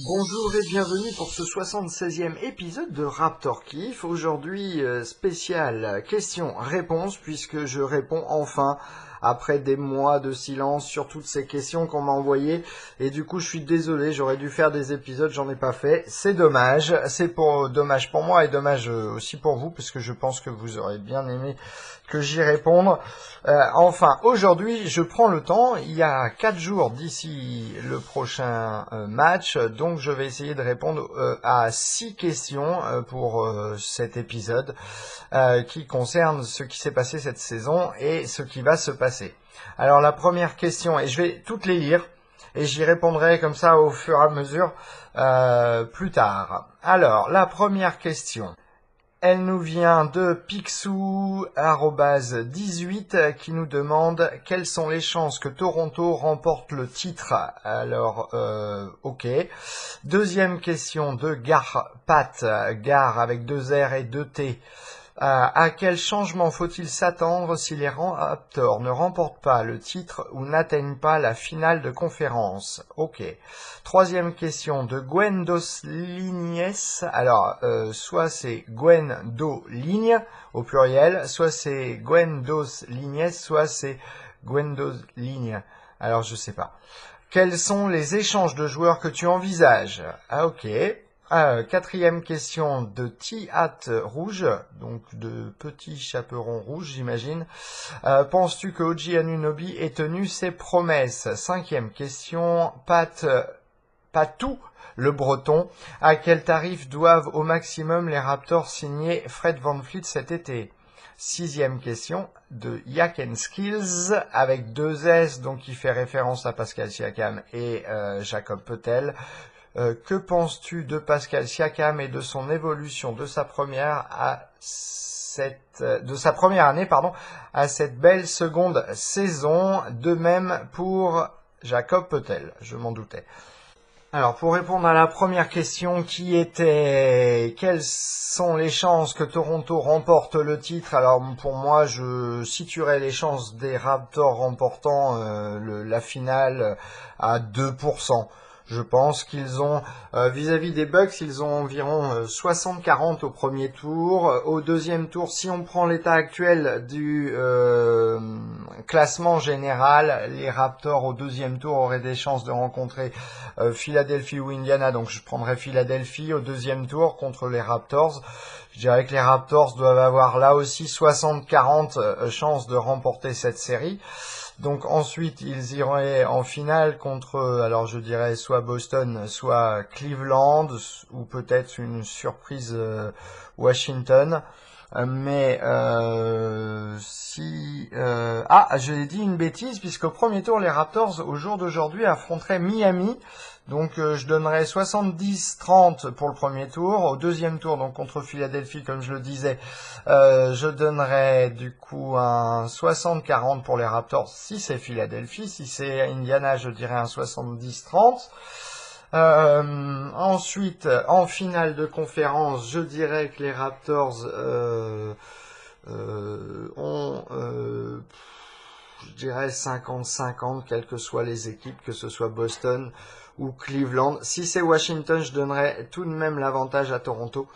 Bonjour et bienvenue pour ce 76e épisode de Raptor Kiff. Aujourd'hui, spécial questions-réponses puisque je réponds enfin après des mois de silence sur toutes ces questions qu'on m'a envoyées. Et du coup, je suis désolé, j'aurais dû faire des épisodes, j'en ai pas fait. C'est dommage, dommage pour moi et dommage aussi pour vous puisque je pense que vous aurez bien aimé que j'y réponde. Enfin, aujourd'hui, je prends le temps. Il y a 4 jours d'ici le prochain match, donc je vais essayer de répondre à 6 questions pour cet épisode qui concerne ce qui s'est passé cette saison et ce qui va se passer. Alors la première question, et je vais toutes les lire, et j'y répondrai comme ça au fur et à mesure plus tard. Alors, la première question. Elle nous vient de Picsou18 qui nous demande quelles sont les chances que Toronto remporte le titre. Alors, ok. Deuxième question de Garpat, Gar avec 2 R et 2 T. À quel changement faut-il s'attendre si les Raptors ne remportent pas le titre ou n'atteignent pas la finale de conférence? Ok. Troisième question de Gwendos Lignes. Alors, soit c'est Gwendo Ligne au pluriel, soit c'est Gwendos Lignes, soit c'est Gwendos Ligne. Alors, je sais pas. Quels sont les échanges de joueurs que tu envisages? Ah, ok. Quatrième question de T-Hat Rouge, donc de Petit Chaperon Rouge, j'imagine. Penses-tu que OG Anunoby ait tenu ses promesses? Cinquième question, Patou, le Breton. À quel tarif doivent au maximum les Raptors signer Fred VanVleet cet été? Sixième question de Yak Skills avec 2 S, donc qui fait référence à Pascal Siakam et Jacob Poeltl. Que penses-tu de Pascal Siakam et de son évolution de sa première année, à cette belle seconde saison? De même pour Jacob Poeltl, je m'en doutais. Alors, pour répondre à la première question qui était quelles sont les chances que Toronto remporte le titre? Alors, pour moi, je situerais les chances des Raptors remportant la finale à 2%. Je pense qu'ils ont, vis-à-vis des Bucks, ils ont environ 60-40 au premier tour. Au deuxième tour, si on prend l'état actuel du classement général, les Raptors au deuxième tour auraient des chances de rencontrer Philadelphie ou Indiana. Donc je prendrais Philadelphie au deuxième tour contre les Raptors. Je dirais que les Raptors doivent avoir là aussi 60-40 chances de remporter cette série. Donc ensuite, ils iraient en finale contre, alors je dirais soit Boston, soit Cleveland, ou peut-être une surprise Washington. Mais j'ai dit une bêtise, puisqu'au premier tour, les Raptors, au jour d'aujourd'hui, affronteraient Miami. Donc je donnerais 70-30 pour le premier tour. Au deuxième tour, donc contre Philadelphie, comme je le disais, je donnerais du coup un 60-40 pour les Raptors si c'est Philadelphie. Si c'est Indiana, je dirais un 70-30. Ensuite, en finale de conférence, je dirais que les Raptors ont, je dirais 50-50, quelles que soient les équipes, que ce soit Boston ou Cleveland. Si c'est Washington, je donnerais tout de même l'avantage à Toronto,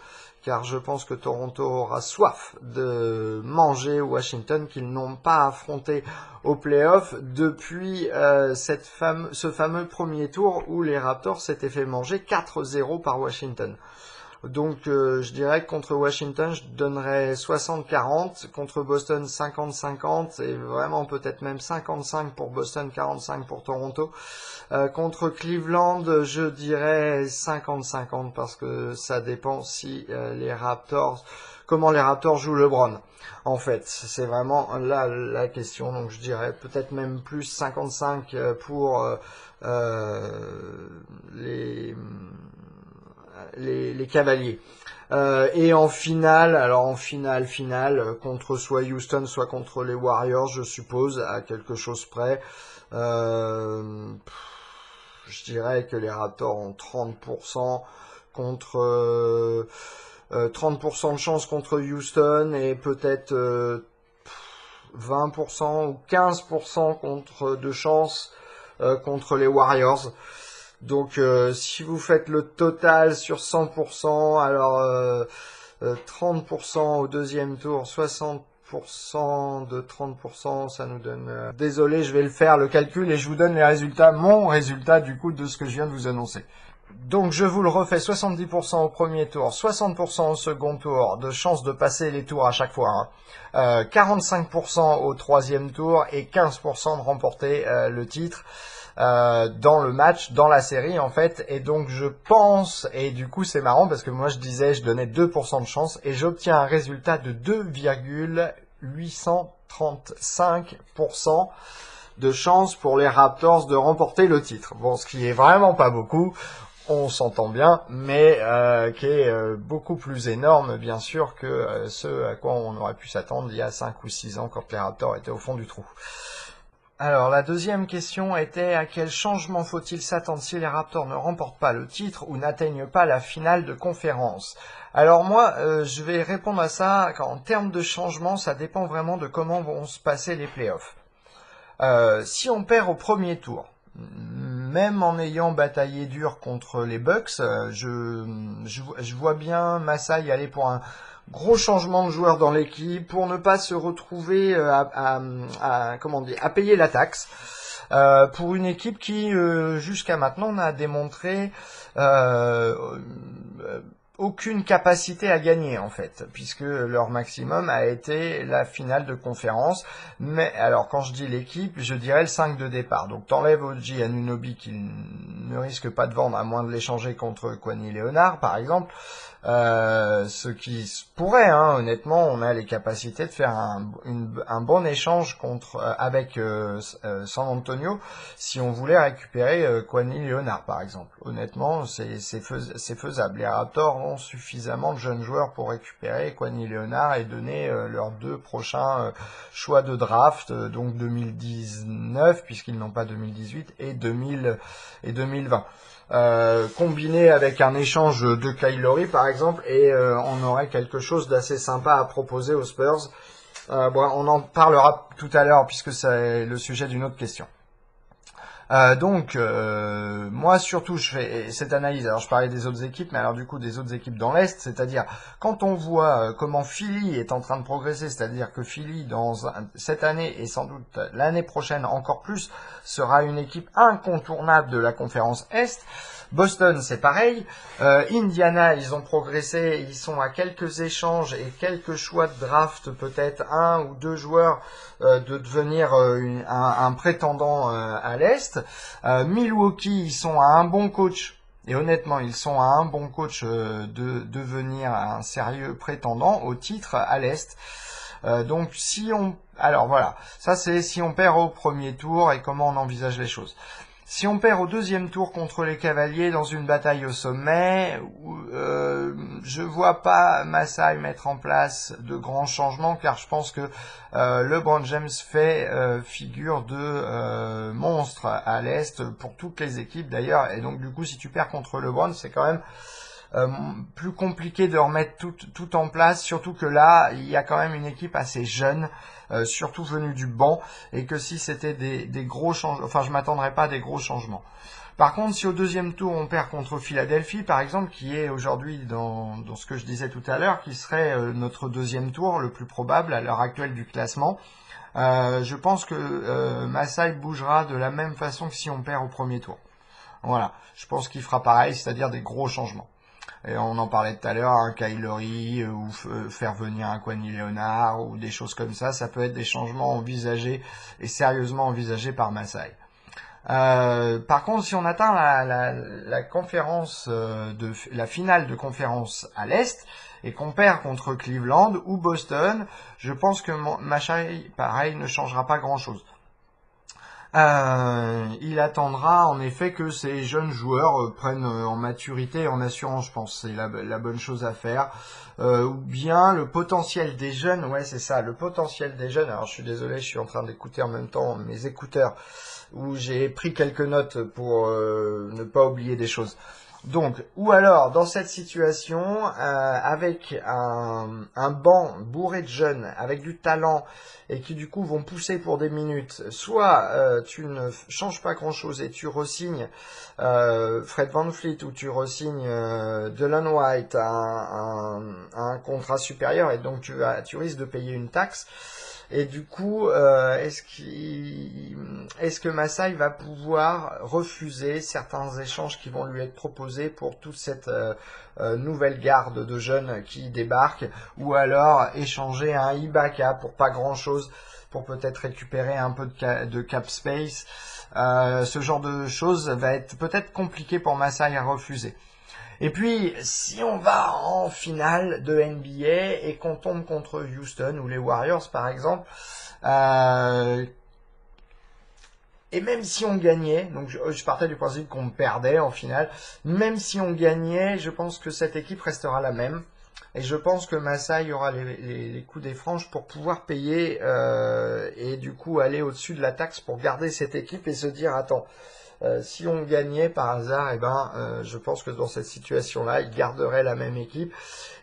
car je pense que Toronto aura soif de manger Washington qu'ils n'ont pas affronté au playoff depuis ce fameux premier tour où les Raptors s'étaient fait manger 4-0 par Washington. Donc je dirais que contre Washington, je donnerais 60-40, contre Boston 50-50 et vraiment peut-être même 55 pour Boston, 45 pour Toronto. Contre Cleveland, je dirais 50-50 parce que ça dépend si comment les Raptors jouent LeBron. En fait, c'est vraiment là la question. Donc je dirais peut-être même plus 55 pour les Cavaliers. Et en finale, contre soit Houston, soit contre les Warriors, je suppose, à quelque chose près. Je dirais que les Raptors ont 30% contre 30% de chance contre Houston et peut-être 20% ou 15% de chance contre les Warriors. Donc si vous faites le total sur 100%, alors 30% au deuxième tour, 60% de 30%, ça nous donne... Désolé, je vais le faire, le calcul, et je vous donne les résultats, mon résultat du coup de ce que je viens de vous annoncer. Donc je vous le refais, 70% au premier tour, 60% au second tour, de chance de passer les tours à chaque fois, hein. 45% au troisième tour et 15% de remporter le titre dans le match, dans la série en fait. Et donc je pense, et du coup c'est marrant parce que moi je disais je donnais 2% de chance et j'obtiens un résultat de 2,835% de chance pour les Raptors de remporter le titre. Bon, ce qui est vraiment pas beaucoup, on s'entend bien, mais qui est beaucoup plus énorme bien sûr que ce à quoi on aurait pu s'attendre il y a 5 ou 6 ans quand les Raptors étaient au fond du trou. Alors la deuxième question était à quel changement faut-il s'attendre si les Raptors ne remportent pas le titre ou n'atteignent pas la finale de conférence? Alors moi, je vais répondre à ça en termes de changement, ça dépend vraiment de comment vont se passer les playoffs. Si on perd au premier tour, même en ayant bataillé dur contre les Bucks, je vois bien Masai aller pour un gros changement de joueur dans l'équipe pour ne pas se retrouver à payer la taxe. Pour une équipe qui jusqu'à maintenant n'a démontré aucune capacité à gagner en fait, puisque leur maximum a été la finale de conférence. Mais alors quand je dis l'équipe, je dirais le 5 de départ. Donc t'enlèves OG Anunoby qui ne risque pas de vendre à moins de l'échanger contre Kawhi Leonard par exemple. Ce qui pourrait, hein, honnêtement, on a les capacités de faire un bon échange avec San Antonio si on voulait récupérer Kawhi Leonard par exemple. Honnêtement, c'est faisable. Les Raptors ont suffisamment de jeunes joueurs pour récupérer Kawhi Leonard et donner leurs 2 prochains choix de draft, donc 2019 puisqu'ils n'ont pas 2018 et 2020. Combiné avec un échange de Kyle Lowry par exemple, et on aurait quelque chose d'assez sympa à proposer aux Spurs. Bon, on en parlera tout à l'heure puisque c'est le sujet d'une autre question. Moi surtout je fais cette analyse, alors je parlais des autres équipes, mais alors du coup des autres équipes dans l'Est, c'est-à-dire quand on voit comment Philly est en train de progresser, c'est-à-dire que Philly cette année et sans doute l'année prochaine encore plus sera une équipe incontournable de la conférence Est. Boston, c'est pareil. Indiana, ils ont progressé. Ils sont à quelques échanges et quelques choix de draft, peut-être 1 ou 2 joueurs de devenir un prétendant à l'Est. Milwaukee, ils sont à un bon coach. Et honnêtement, ils sont à un bon coach de devenir un sérieux prétendant au titre à l'Est. Alors voilà, ça c'est si on perd au premier tour et comment on envisage les choses. Si on perd au deuxième tour contre les Cavaliers dans une bataille au sommet, je vois pas Masai mettre en place de grands changements car je pense que LeBron James fait figure de monstre à l'Est pour toutes les équipes d'ailleurs. Et donc du coup, si tu perds contre LeBron, c'est quand même plus compliqué de remettre tout en place, surtout que là, il y a quand même une équipe assez jeune, surtout venue du banc, et que si c'était des gros changements, enfin je m'attendrais pas à des gros changements. Par contre, si au deuxième tour on perd contre Philadelphie, par exemple, qui est aujourd'hui dans ce que je disais tout à l'heure, qui serait notre deuxième tour, le plus probable à l'heure actuelle du classement, je pense que Masai bougera de la même façon que si on perd au premier tour. Voilà, je pense qu'il fera pareil, c'est-à-dire des gros changements. Et on en parlait tout à l'heure, un Kyle Lowry ou faire venir un Kawhi Leonard ou des choses comme ça peut être des changements envisagés et sérieusement envisagés par Masai. Par contre, si on atteint la conférence la finale de conférence à l'Est et qu'on perd contre Cleveland ou Boston, je pense que Masai, pareil, ne changera pas grand-chose. Il attendra en effet que ces jeunes joueurs prennent en maturité et en assurance, je pense, c'est la bonne chose à faire. Ou bien le potentiel des jeunes, ouais c'est ça, le potentiel des jeunes. Alors je suis désolé, je suis en train d'écouter en même temps mes écouteurs où j'ai pris quelques notes pour ne pas oublier des choses. Donc, ou alors, dans cette situation, avec un banc bourré de jeunes, avec du talent, et qui du coup vont pousser pour des minutes, soit tu ne changes pas grand-chose et tu re-signes Fred VanVleet, ou tu re-signes Delon White à un contrat supérieur, et donc tu risques de payer une taxe. Et du coup, est-ce que Masai va pouvoir refuser certains échanges qui vont lui être proposés pour toute cette nouvelle garde de jeunes qui débarquent, ou alors échanger un Ibaka pour pas grand-chose, pour peut-être récupérer un peu de cap space. Ce genre de choses va être peut-être compliqué pour Masai à refuser. Et puis, si on va en finale de NBA et qu'on tombe contre Houston ou les Warriors par exemple, et même si on gagnait, donc je partais du principe qu'on perdait en finale, même si on gagnait, je pense que cette équipe restera la même. Et je pense que Masai aura les coups des franges pour pouvoir payer et du coup aller au-dessus de la taxe pour garder cette équipe et se dire, attends, si on gagnait par hasard, je pense que dans cette situation-là, il garderait la même équipe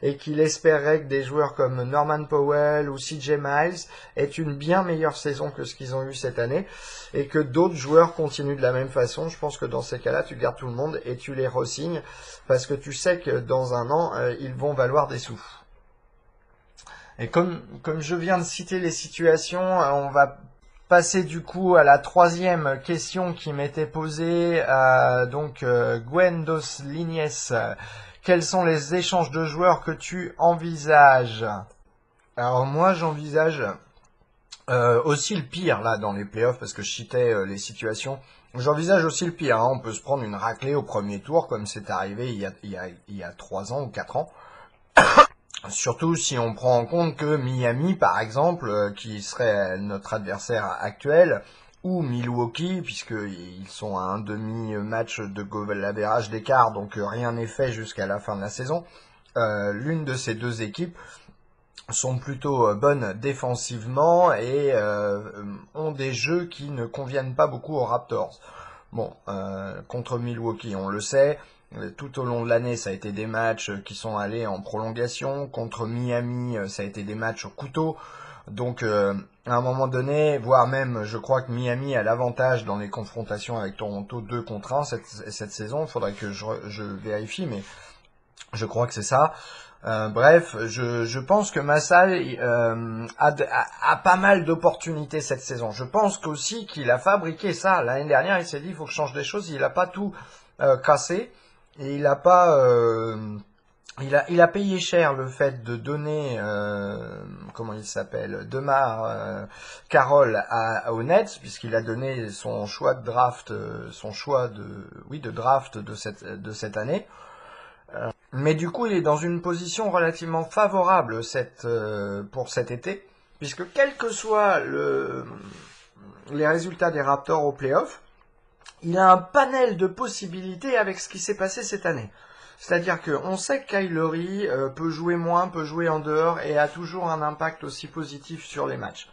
et qu'il espérerait que des joueurs comme Norman Powell ou CJ Miles aient une bien meilleure saison que ce qu'ils ont eu cette année et que d'autres joueurs continuent de la même façon. Je pense que dans ces cas-là, tu gardes tout le monde et tu les re-signes parce que tu sais que dans un an, ils vont valoir des sous. Et comme je viens de citer les situations, on va passer du coup à la troisième question qui m'était posée. Gwendos Lignes, quels sont les échanges de joueurs que tu envisages? Alors moi j'envisage aussi le pire là dans les playoffs parce que je citais les situations. J'envisage aussi le pire. On peut se prendre une raclée au premier tour comme c'est arrivé il y a 3 ans ou 4 ans. Surtout si on prend en compte que Miami, par exemple, qui serait notre adversaire actuel, ou Milwaukee, puisqu'ils sont à un demi-match de goal average d'écart, donc rien n'est fait jusqu'à la fin de la saison, l'une de ces deux équipes sont plutôt bonnes défensivement et ont des jeux qui ne conviennent pas beaucoup aux Raptors. Bon, contre Milwaukee, on le sait, tout au long de l'année, ça a été des matchs qui sont allés en prolongation. Contre Miami, ça a été des matchs au couteau. Donc, à un moment donné, voire même, je crois que Miami a l'avantage dans les confrontations avec Toronto 2 contre 1 cette saison. Il faudrait que je vérifie, mais je crois que c'est ça. Bref, je pense que Masai a pas mal d'opportunités cette saison. Je pense qu'aussi qu'il a fabriqué ça. L'année dernière, il s'est dit il faut que je change des choses. Il n'a pas tout cassé. Et il a pas, il a payé cher le fait de donner, comment il s'appelle, DeMar Carroll aux Nets, puisqu'il a donné son choix de draft, de draft de cette année. Mais du coup, il est dans une position relativement favorable pour cet été, puisque quels que soient les résultats des Raptors au playoff, il a un panel de possibilités avec ce qui s'est passé cette année. C'est-à-dire qu'on sait que Kyle Lowry peut jouer moins, peut jouer en dehors et a toujours un impact aussi positif sur les matchs.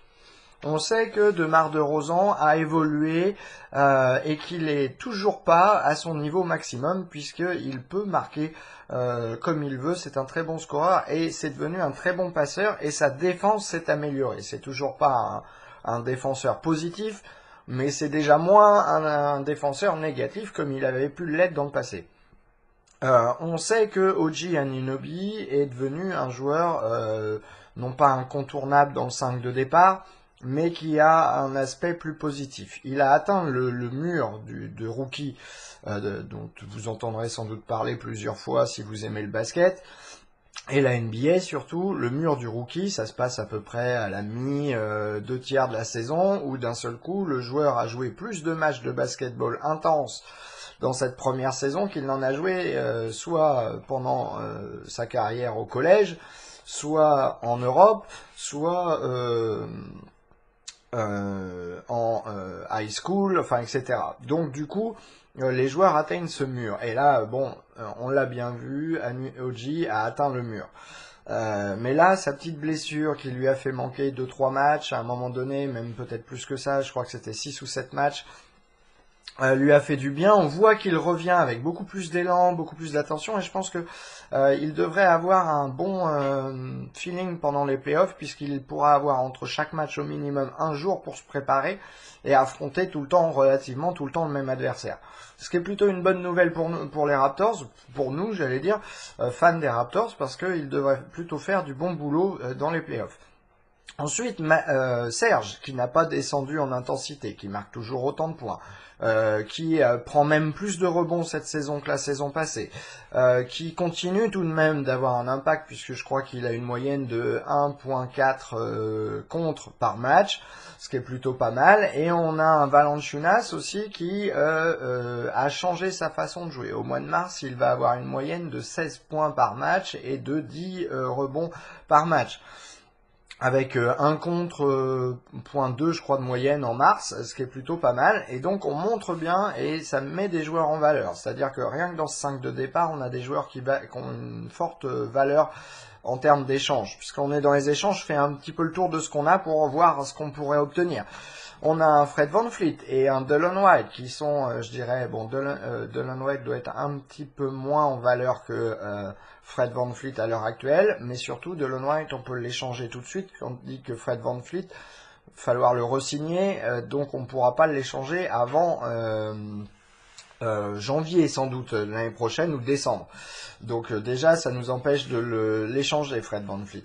On sait que DeMar DeRozan a évolué et qu'il est toujours pas à son niveau maximum puisqu'il peut marquer comme il veut. C'est un très bon scoreur et c'est devenu un très bon passeur et sa défense s'est améliorée. C'est toujours pas un défenseur positif, mais c'est déjà moins un défenseur négatif comme il avait pu l'être dans le passé. On sait que OG Anunoby est devenu un joueur non pas incontournable dans le 5 de départ, mais qui a un aspect plus positif. Il a atteint le mur de rookie, dont vous entendrez sans doute parler plusieurs fois si vous aimez le basket. Et la NBA surtout, le mur du rookie, ça se passe à peu près à la deux tiers de la saison, où d'un seul coup, le joueur a joué plus de matchs de basketball intense dans cette première saison qu'il n'en a joué soit pendant sa carrière au collège, soit en Europe, soit en high school, enfin etc. Donc du coup, les joueurs atteignent ce mur. Et là, on l'a bien vu, OG a atteint le mur. Mais là, sa petite blessure qui lui a fait manquer 2-3 matchs, à un moment donné, même peut-être plus que ça, je crois que c'était 6 ou 7 matchs, lui a fait du bien. On voit qu'il revient avec beaucoup plus d'élan, beaucoup plus d'attention, et je pense que il devrait avoir un bon feeling pendant les playoffs, puisqu'il pourra avoir entre chaque match au minimum un jour pour se préparer et affronter relativement tout le temps le même adversaire. Ce qui est plutôt une bonne nouvelle pour les Raptors, pour nous, j'allais dire, fans des Raptors, parce qu'ils devraient plutôt faire du bon boulot dans les playoffs. Ensuite, Serge, qui n'a pas descendu en intensité, qui marque toujours autant de points, qui prend même plus de rebonds cette saison que la saison passée, qui continue tout de même d'avoir un impact, puisque je crois qu'il a une moyenne de 1.4 contre par match, ce qui est plutôt pas mal. Et on a un Valanciunas aussi qui a changé sa façon de jouer. Au mois de mars, il va avoir une moyenne de 16 points par match et de 10 rebonds par match, avec 1 contre .2 je crois de moyenne en mars, ce qui est plutôt pas mal. Et donc on montre bien et ça met des joueurs en valeur. C'est-à-dire que rien que dans ce 5 de départ, on a des joueurs qui ont une forte valeur en termes d'échanges. Puisqu'on est dans les échanges, je fais un petit peu le tour de ce qu'on a pour voir ce qu'on pourrait obtenir. On a un Fred VanVleet et un Delon Wright qui sont, je dirais, bon, Delon Wright doit être un petit peu moins en valeur que Fred VanVleet à l'heure actuelle, mais surtout Delon Wright, on peut l'échanger tout de suite. Quand on dit que Fred VanVleet, il va falloir le re-signer, donc on ne pourra pas l'échanger avant janvier sans doute l'année prochaine ou décembre. Donc déjà, ça nous empêche de l'échanger, Fred VanVleet.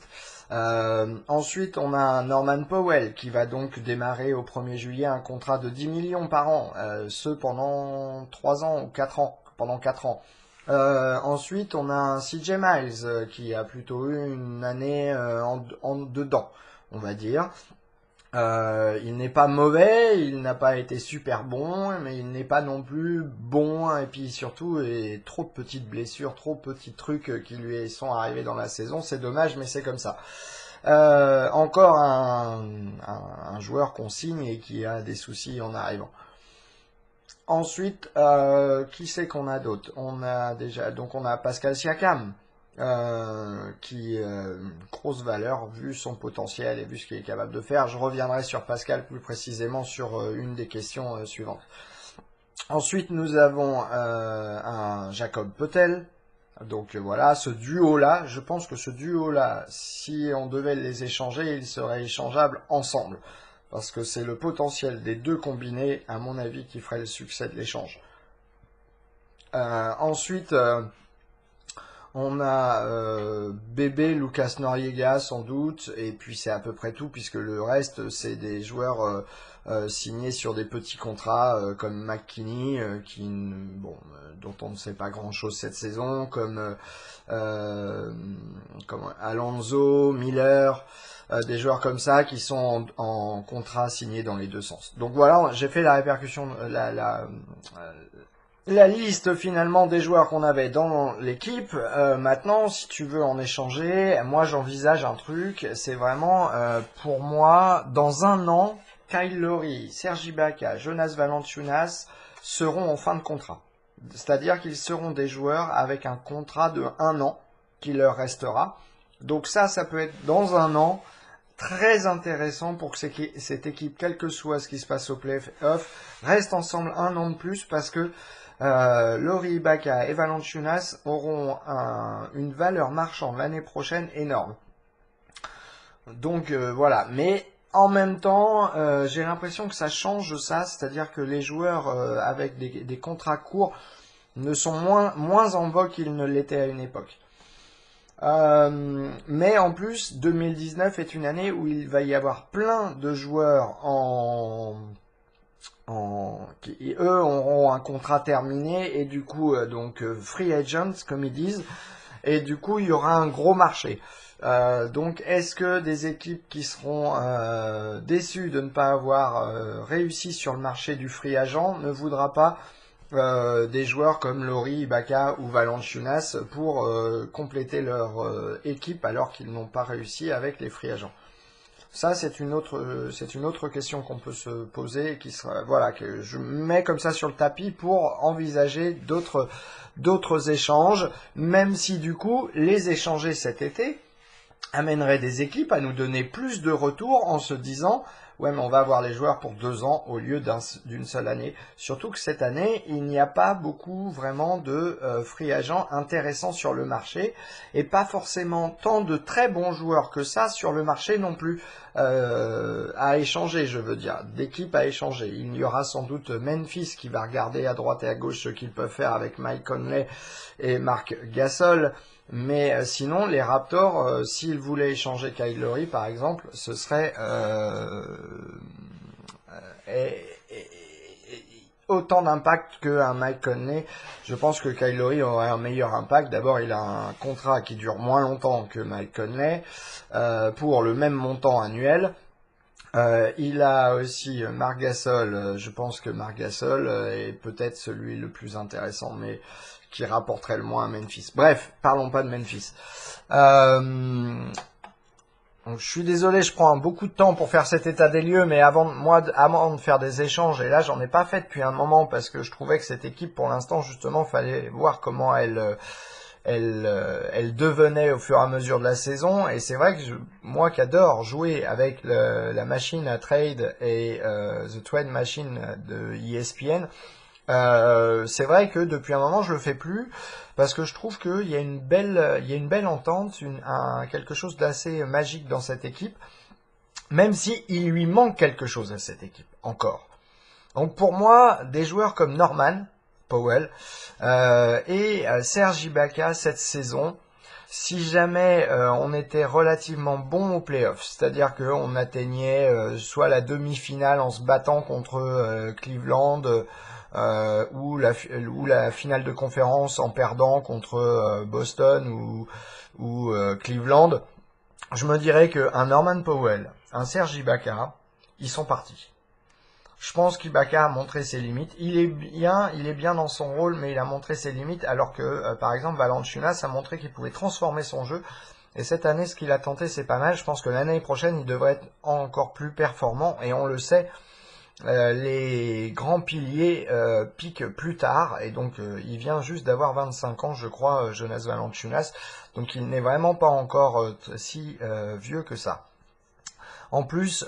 Ensuite, on a Norman Powell qui va donc démarrer au 1er juillet un contrat de 10 millions par an, ce pendant 3 ans ou 4 ans, pendant 4 ans. Ensuite, on a un CJ Miles qui a plutôt eu une année en dedans, on va dire. Il n'est pas mauvais, il n'a pas été super bon, mais il n'est pas non plus bon, et puis surtout, trop de petites blessures, trop de petits trucs qui lui sont arrivés dans la saison, c'est dommage, mais c'est comme ça. Encore un joueur qu'on signe et qui a des soucis en arrivant. Ensuite, qui c'est qu'on a d'autre? On a Pascal Siakam, qui grosse valeur vu son potentiel et vu ce qu'il est capable de faire. Je reviendrai sur Pascal plus précisément sur une des questions suivantes. Ensuite, nous avons un Jacob Poeltl. Donc voilà, ce duo-là, je pense que ce duo-là, si on devait les échanger, ils seraient échangeables ensemble. Parce que c'est le potentiel des deux combinés, à mon avis, qui ferait le succès de l'échange. Ensuite, on a bébé Lucas Noriega sans doute, et puis c'est à peu près tout, puisque le reste, c'est des joueurs signés sur des petits contrats, comme McKinney, dont on ne sait pas grand-chose cette saison, comme Alonso, Miller, des joueurs comme ça qui sont en contrat signé dans les deux sens. Donc voilà, j'ai fait la répercussion, la liste finalement des joueurs qu'on avait dans l'équipe. Maintenant, si tu veux en échanger, moi j'envisage un truc, c'est vraiment pour moi, dans un an, Kyle Lowry, Serge Ibaka, Jonas Valanciunas seront en fin de contrat. C'est-à-dire qu'ils seront des joueurs avec un contrat de 1 an qui leur restera. Donc ça peut être dans un an très intéressant pour que cette équipe, quel que soit ce qui se passe au play-off, reste ensemble 1 an de plus, parce que Lowry, Ibaka et Valanciunas auront une valeur marchande l'année prochaine énorme. Donc voilà, mais en même temps, j'ai l'impression que ça change ça, c'est-à-dire que les joueurs avec des contrats courts ne sont moins en vogue qu'ils ne l'étaient à une époque. Mais en plus, 2019 est une année où il va y avoir plein de joueurs qui eux auront un contrat terminé, et du coup free agents comme ils disent, et du coup il y aura un gros marché. Donc est-ce que des équipes qui seront déçues de ne pas avoir réussi sur le marché du free agent ne voudra pas des joueurs comme Lowry, Ibaka ou Valanciunas pour compléter leur équipe alors qu'ils n'ont pas réussi avec les free agents? Ça, c'est une autre question qu'on peut se poser, qui sera, voilà, que je mets comme ça sur le tapis pour envisager d'autres échanges, même si du coup, les échanger cet été amènerait des équipes à nous donner plus de retours en se disant, ouais, mais on va avoir les joueurs pour 2 ans au lieu d'une seule année. Surtout que cette année, il n'y a pas beaucoup vraiment de free agents intéressants sur le marché et pas forcément tant de très bons joueurs que ça sur le marché non plus à échanger, je veux dire, d'équipes à échanger. Il y aura sans doute Memphis qui va regarder à droite et à gauche ce qu'ils peuvent faire avec Mike Conley et Marc Gasol. Mais sinon, les Raptors, s'ils voulaient échanger Kyle Lowry, par exemple, ce serait autant d'impact qu'un Mike Conley. Je pense que Kyle Lowry aurait un meilleur impact. D'abord, il a un contrat qui dure moins longtemps que Mike Conley pour le même montant annuel. Il a aussi Marc Gasol. Je pense que Marc Gasol est peut-être celui le plus intéressant, mais qui rapporterait le moins à Memphis. Bref, parlons pas de Memphis. Donc, je suis désolé, je prends beaucoup de temps pour faire cet état des lieux, mais avant de faire des échanges, et là j'en ai pas fait depuis un moment parce que je trouvais que cette équipe, pour l'instant, justement, fallait voir comment elle devenait au fur et à mesure de la saison. Et c'est vrai que moi qui adore jouer avec la machine à trade et The Trade Machine de ESPN, c'est vrai que depuis un moment je le fais plus parce que je trouve qu'il y a une belle entente, quelque chose d'assez magique dans cette équipe, même si il lui manque quelque chose à cette équipe encore. Donc pour moi, des joueurs comme Norman Powell et Serge Ibaka cette saison, si jamais on était relativement bon aux playoffs, c'est-à-dire qu'on atteignait soit la demi-finale en se battant contre Cleveland ou la finale de conférence en perdant contre Boston ou Cleveland, je me dirais qu'un Norman Powell, un Serge Ibaka, ils sont partis. Je pense qu'Ibaka a montré ses limites. Il est bien dans son rôle, mais il a montré ses limites, alors que, par exemple, Valanciunas a montré qu'il pouvait transformer son jeu. Et cette année, ce qu'il a tenté, c'est pas mal. Je pense que l'année prochaine, il devrait être encore plus performant. Et on le sait, les grands piliers piquent plus tard. Et donc, il vient juste d'avoir 25 ans, je crois, Jonas Valanciunas. Donc, il n'est vraiment pas encore si vieux que ça. En plus,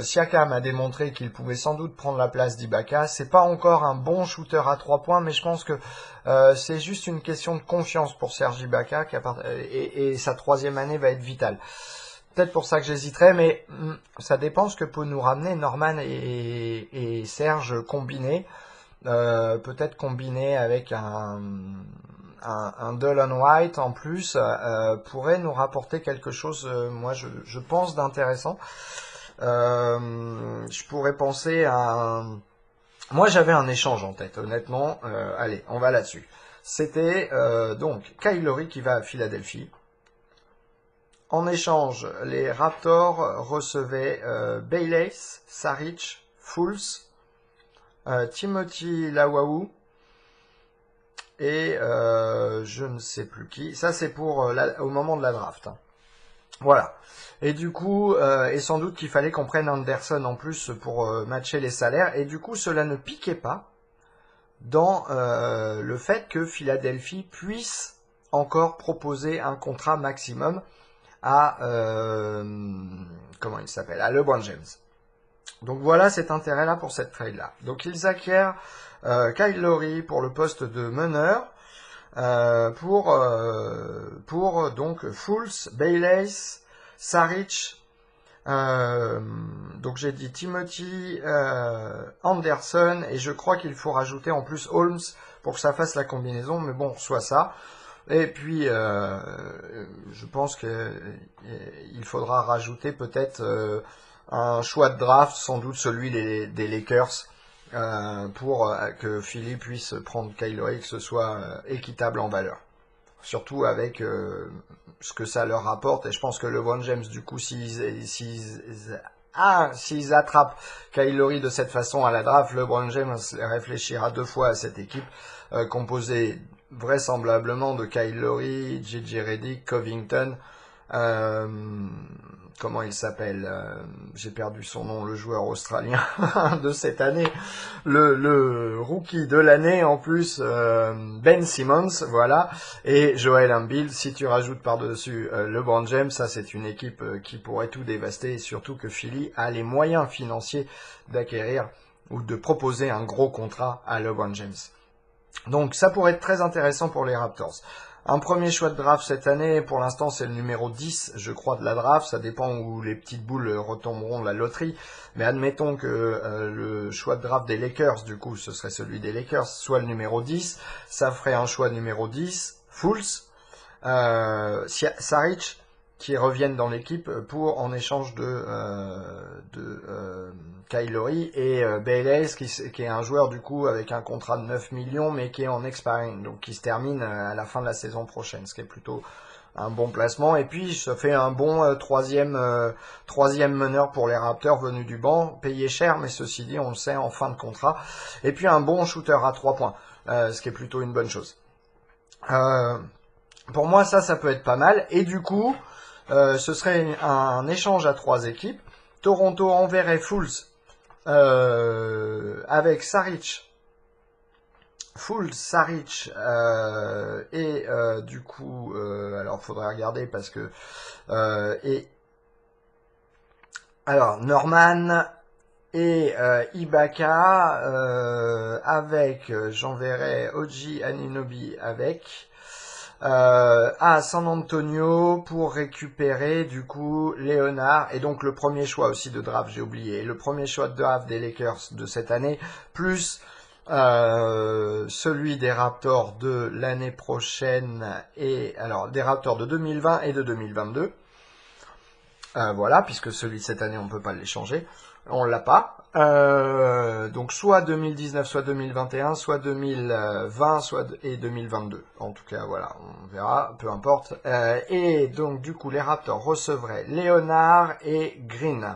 Siakam a démontré qu'il pouvait sans doute prendre la place d'Ibaka. C'est pas encore un bon shooter à 3 points, mais je pense que c'est juste une question de confiance pour Serge Ibaka et sa 3e année va être vitale. Peut-être pour ça que j'hésiterais, mais ça dépend ce que peut nous ramener Norman et Serge combinés. Peut-être combiné avec un Dolan White en plus pourrait nous rapporter quelque chose, moi je pense, d'intéressant. Je pourrais penser à moi j'avais un échange en tête, honnêtement. Allez, on va là-dessus. C'était donc Kyle Lowry qui va à Philadelphie. En échange, les Raptors recevaient Bayless, Saric, Fultz, Timothy Lawaou et je ne sais plus qui. Ça c'est pour au moment de la draft. Hein. Voilà. Et du coup, et sans doute qu'il fallait qu'on prenne Anderson en plus pour matcher les salaires. Et du coup, cela ne piquait pas dans le fait que Philadelphie puisse encore proposer un contrat maximum à comment il s'appelle, à LeBron James. Donc voilà cet intérêt-là pour cette trade-là. Donc ils acquièrent Kyle Lowry pour le poste de meneur, pour donc Fultz, Bayless, Saric, donc j'ai dit Timothy Anderson, et je crois qu'il faut rajouter en plus Holmes pour que ça fasse la combinaison, mais bon, soit ça. Et puis, je pense qu'il faudra rajouter peut-être un choix de draft, sans doute celui des Lakers, pour que Philly puisse prendre Kyle Lowry, que ce soit équitable en valeur. Surtout avec ce que ça leur rapporte. Et je pense que LeBron James, du coup, s'ils attrapent Kyle Lowry de cette façon à la draft, LeBron James réfléchira 2 fois à cette équipe composée vraisemblablement de Kyle Lowry, JJ Redick, Covington, Comment il s'appelle, j'ai perdu son nom, le joueur australien de cette année, le rookie de l'année en plus, Ben Simmons, voilà, et Joel Embiid. Si tu rajoutes par-dessus LeBron James, ça c'est une équipe qui pourrait tout dévaster, et surtout que Philly a les moyens financiers d'acquérir ou de proposer un gros contrat à LeBron James. Donc ça pourrait être très intéressant pour les Raptors. Un premier choix de draft cette année, pour l'instant c'est le numéro 10, je crois, de la draft. Ça dépend où les petites boules retomberont de la loterie. Mais admettons que le choix de draft des Lakers, du coup, ce serait celui des Lakers, soit le numéro 10. Ça ferait un choix numéro 10, Fultz, Saric, qui reviennent dans l'équipe pour en échange de Kyle Lowry et Bayless qui est un joueur du coup avec un contrat de 9 millions mais qui est en expiring, donc qui se termine à la fin de la saison prochaine, ce qui est plutôt un bon placement. Et puis ça fait un bon troisième meneur pour les Raptors venu du banc, payé cher mais ceci dit on le sait en fin de contrat. Et puis un bon shooter à 3 points, ce qui est plutôt une bonne chose. Pour moi ça peut être pas mal. Et du coup ce serait un échange à 3 équipes. Toronto enverrait Fultz avec Saric, et du coup, alors faudrait regarder parce que alors Norman et Ibaka avec j'enverrai Oji Anunoby avec à San Antonio pour récupérer du coup Leonard et donc le premier choix aussi de draft, j'ai oublié, le premier choix de draft des Lakers de cette année plus celui des Raptors de l'année prochaine et alors des Raptors de 2020 et de 2022. Voilà, puisque celui de cette année on peut pas l'échanger, on l'a pas. Donc soit 2019, soit 2021, soit 2020, soit et 2022. En tout cas, voilà, on verra, peu importe. Et donc du coup, les Raptors recevraient Leonard et Green.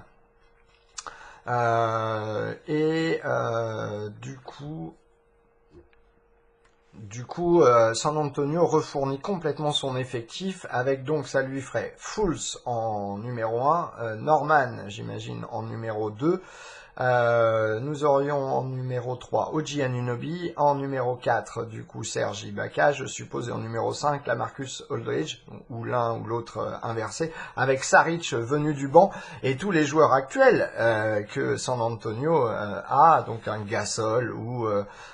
Du coup, San Antonio refournit complètement son effectif avec donc ça lui ferait Fultz en numéro 1, Norman j'imagine en numéro 2, nous aurions en numéro 3 Oji Anunoby, en numéro 4 du coup Serge Ibaka, je suppose, et en numéro 5 Lamarcus Aldridge, ou l'un ou l'autre inversé, avec Saric venu du banc, et tous les joueurs actuels que San Antonio a, donc un Gasol ou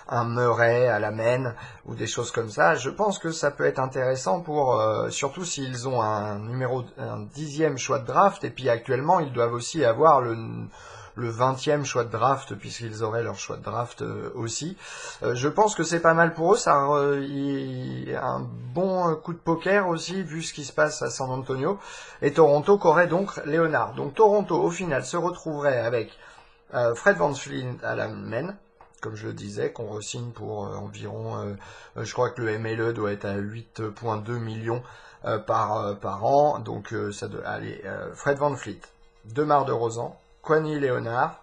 un Murray à la main, ou des choses comme ça. Je pense que ça peut être intéressant pour, surtout s'ils ont un 10e choix de draft, et puis actuellement ils doivent aussi avoir le 20e choix de draft, puisqu'ils auraient leur choix de draft aussi. Je pense que c'est pas mal pour eux, ça un bon coup de poker aussi, vu ce qui se passe à San Antonio. Et Toronto qu'aurait donc Leonard. Donc Toronto, au final, se retrouverait avec Fred VanVleet à la main, comme je le disais, qu'on re-signe pour environ, je crois que le MLE doit être à 8,2 millions par an. Donc ça doit aller Fred VanVleet, DeMar DeRozan, Kawhi Leonard.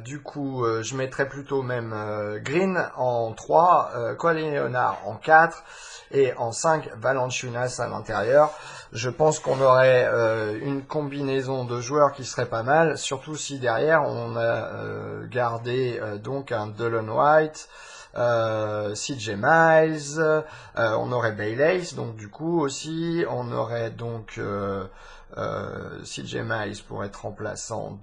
Du coup, je mettrais plutôt même Green en 3, Kawhi Leonard en 4 et en 5, Valanciunas à l'intérieur. Je pense qu'on aurait une combinaison de joueurs qui serait pas mal, surtout si derrière on a gardé donc un Delon White, CJ Miles, on aurait Bayless, donc du coup aussi on aurait donc CJ Miles pour être remplaçant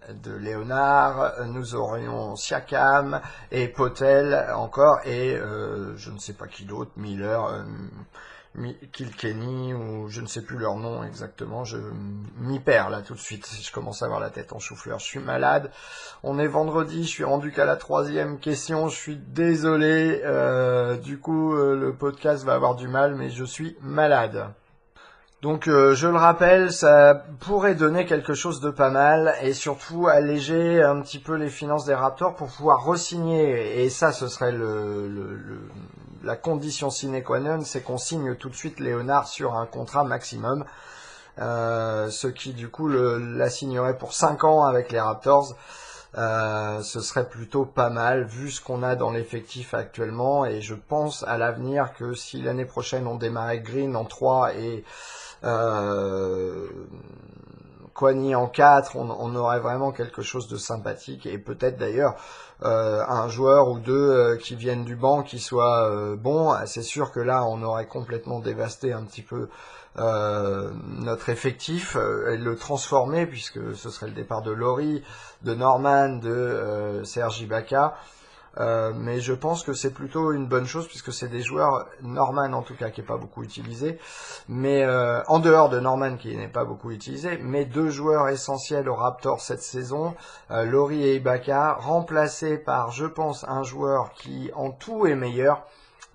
de Léonard, nous aurions Siakam et Potel encore, et je ne sais pas qui d'autre, Miller, Kilkenny, ou je ne sais plus leur nom exactement, je m'y perds là tout de suite, je commence à avoir la tête en chou-fleur, je suis malade, on est vendredi, je suis rendu qu'à la 3e question, je suis désolé, du coup le podcast va avoir du mal, mais je suis malade. Donc je le rappelle, ça pourrait donner quelque chose de pas mal et surtout alléger un petit peu les finances des Raptors pour pouvoir re-signer. Et ça, ce serait la condition sine qua non, c'est qu'on signe tout de suite Léonard sur un contrat maximum. Ce qui du coup la signerait pour 5 ans avec les Raptors. ce serait plutôt pas mal vu ce qu'on a dans l'effectif actuellement, et je pense à l'avenir que si l'année prochaine on démarrait Green en 3 et Kwani en 4, on aurait vraiment quelque chose de sympathique, et peut-être d'ailleurs un joueur ou deux qui viennent du banc qui soit bon. C'est sûr que là on aurait complètement dévasté un petit peu notre effectif et le transformer, puisque ce serait le départ de Laurie, de Norman, de Serge Ibaka. Mais je pense que c'est plutôt une bonne chose, puisque c'est des joueurs, Norman en tout cas qui n'est pas beaucoup utilisé, mais en dehors de Norman qui n'est pas beaucoup utilisé, mais deux joueurs essentiels aux Raptors cette saison, Laurie et Ibaka, remplacés par, je pense, un joueur qui en tout est meilleur,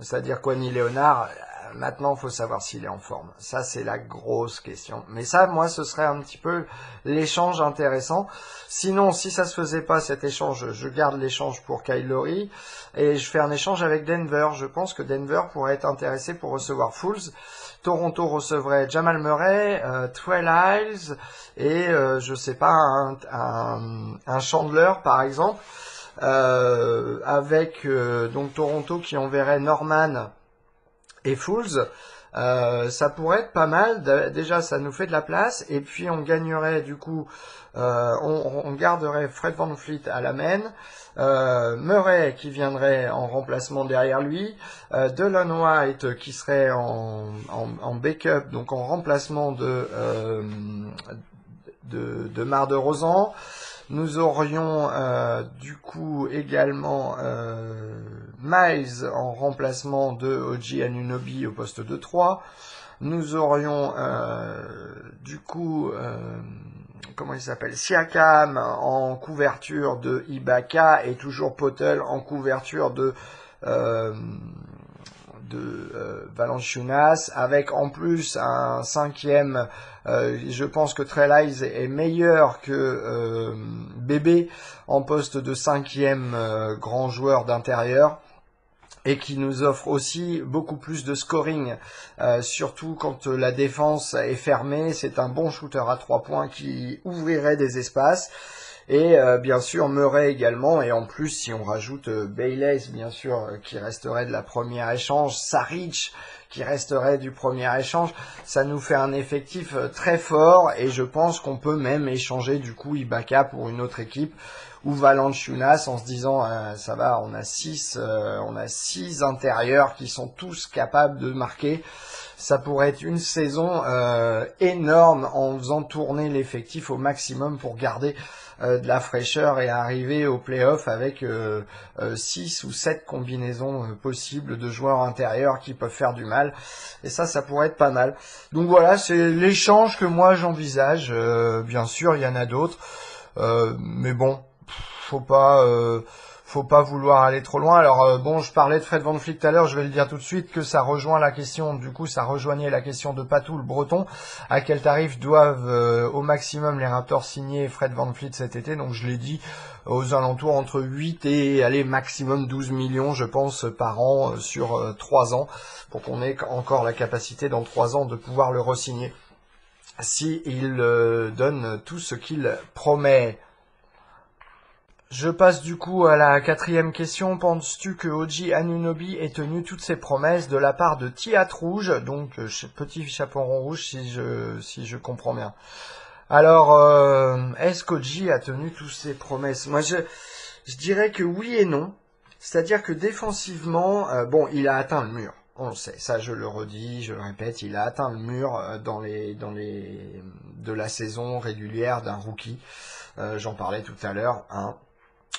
c'est-à-dire Kwani Leonard. Maintenant, il faut savoir s'il est en forme. Ça, c'est la grosse question. Mais ça, moi, ce serait un petit peu l'échange intéressant. Sinon, si ça se faisait pas, cet échange, je garde l'échange pour Kyle Lowry et je fais un échange avec Denver. Je pense que Denver pourrait être intéressé pour recevoir Fools. Toronto recevrait Jamal Murray, Trey Lyles et, je sais pas, un Chandler, par exemple. Avec donc Toronto qui enverrait Norman et Fools, ça pourrait être pas mal. Déjà, ça nous fait de la place, et puis on gagnerait du coup, on garderait Fred VanVleet à la main, Murray qui viendrait en remplacement derrière lui, Delon White qui serait en backup, donc en remplacement de Mar de Rosan. Nous aurions du coup également Miles en remplacement de OG Anunoby au poste de 3. Nous aurions du coup, comment il s'appelle, Siakam en couverture de Ibaka, et toujours Poeltl en couverture de Valanciunas, avec en plus un cinquième. Je pense que Trey Lyles est meilleur que Bébé en poste de cinquième grand joueur d'intérieur, et qui nous offre aussi beaucoup plus de scoring, surtout quand la défense est fermée. C'est un bon shooter à 3 points qui ouvrirait des espaces. Et bien sûr Murray également, et en plus si on rajoute Bayless bien sûr qui resterait de la première échange, Saric qui resterait du premier échange, ça nous fait un effectif très fort, et je pense qu'on peut même échanger du coup Ibaka pour une autre équipe, ou Valanciunas, en se disant ça va, on a 6 intérieurs qui sont tous capables de marquer. Ça pourrait être une saison énorme, en faisant tourner l'effectif au maximum pour garder de la fraîcheur et arriver au play-off avec 6 ou 7 combinaisons possibles de joueurs intérieurs qui peuvent faire du mal. Et ça pourrait être pas mal. Donc voilà, c'est l'échange que moi j'envisage. Bien sûr, il y en a d'autres. Mais bon, faut pas vouloir aller trop loin. Alors bon, je parlais de Fred VanVleet tout à l'heure, je vais le dire tout de suite que ça rejoint la question, du coup ça rejoignait la question de Patou le Breton, à quel tarif doivent au maximum les Raptors signer Fred VanVleet cet été. Donc je l'ai dit, aux alentours entre 8 et allez maximum 12 millions je pense par an sur 3 ans, pour qu'on ait encore la capacité dans 3 ans de pouvoir le re-signer si il donne tout ce qu'il promet. Je passe du coup à la quatrième question. Penses-tu que OG Anunoby ait tenu toutes ses promesses de la part de Tiat Rouge, donc petit chaperon rouge si je comprends bien. Alors, est-ce qu'OG a tenu toutes ses promesses? Moi, je dirais que oui et non. C'est-à-dire que défensivement, bon, il a atteint le mur. On le sait, ça je le redis, je le répète, il a atteint le mur de la saison régulière d'un rookie. J'en parlais tout à l'heure, hein.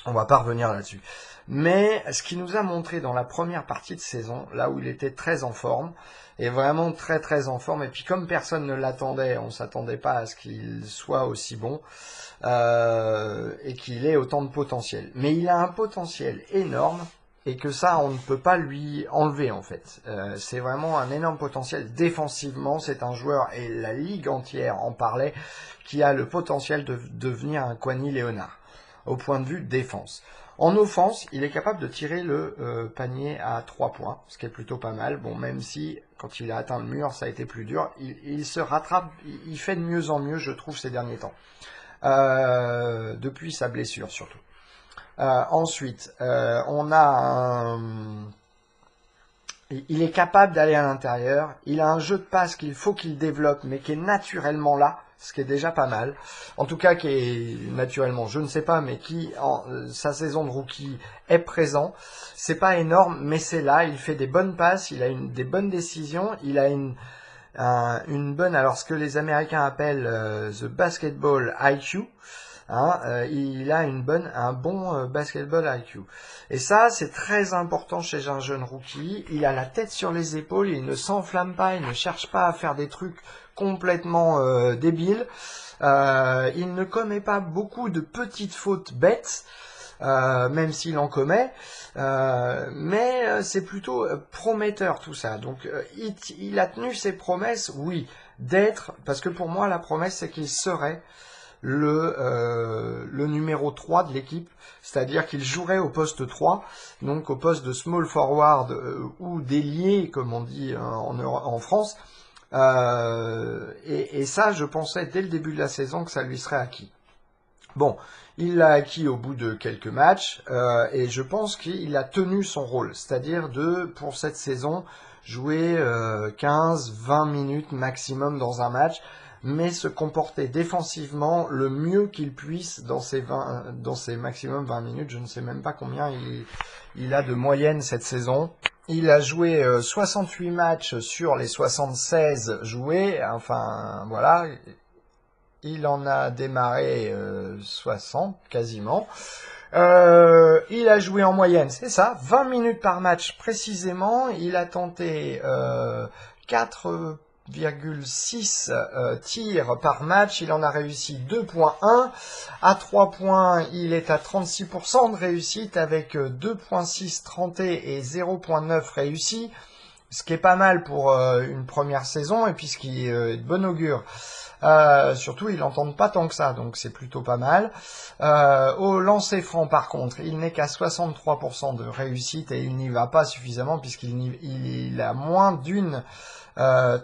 On va pas revenir là-dessus. Mais ce qu'il nous a montré dans la première partie de saison, là où il était très en forme, et vraiment très très en forme, et puis comme personne ne l'attendait, on s'attendait pas à ce qu'il soit aussi bon, et qu'il ait autant de potentiel. Mais il a un potentiel énorme, et que ça, on ne peut pas lui enlever en fait. C'est vraiment un énorme potentiel. Défensivement, c'est un joueur, et la ligue entière en parlait, qui a le potentiel de devenir un Kwani Leonard au point de vue défense. En offense, il est capable de tirer le panier à 3 points, ce qui est plutôt pas mal. Bon, même si, quand il a atteint le mur, ça a été plus dur, il se rattrape, il fait de mieux en mieux, je trouve, ces derniers temps. Depuis sa blessure, surtout. Ensuite, on a il est capable d'aller à l'intérieur. Il a un jeu de passe qu'il faut qu'il développe, mais qui est naturellement là, ce qui est déjà pas mal. En tout cas, qui est naturellement, je ne sais pas, mais qui, sa saison de rookie, est présent. C'est pas énorme, mais c'est là. Il fait des bonnes passes, il a des bonnes décisions, il a une bonne, alors ce que les Américains appellent the basketball IQ. Il a un bon basketball IQ. Et ça, c'est très important chez un jeune rookie. Il a la tête sur les épaules, il ne s'enflamme pas, il ne cherche pas à faire des trucs complètement débiles. Il ne commet pas beaucoup de petites fautes bêtes, même s'il en commet. Mais c'est plutôt prometteur tout ça. Donc il a tenu ses promesses, oui, parce que pour moi, la promesse, c'est qu'il serait le numéro 3 de l'équipe, c'est-à-dire qu'il jouerait au poste 3, donc au poste de small forward ou d'ailier, comme on dit en France. Et ça, je pensais dès le début de la saison que ça lui serait acquis. Bon, il l'a acquis au bout de quelques matchs, et je pense qu'il a tenu son rôle, c'est-à-dire pour cette saison, jouer 15-20 minutes maximum dans un match, mais se comporter défensivement le mieux qu'il puisse dans ces maximum 20 minutes. Je ne sais même pas combien il a de moyenne cette saison. Il a joué 68 matchs sur les 76 joués, enfin voilà, il en a démarré 60 quasiment. Il a joué en moyenne, c'est ça, 20 minutes par match précisément. Il a tenté 4,6 tirs par match. Il en a réussi 2,1. À 3 points, il est à 36% de réussite avec 2,6 tentés et 0,9 réussis. Ce qui est pas mal pour une première saison et puis ce qui est de bon augure. Surtout, ils n'entendent pas tant que ça, donc c'est plutôt pas mal. Au lancer franc, par contre, il n'est qu'à 63% de réussite et il n'y va pas suffisamment puisqu'il a moins d'une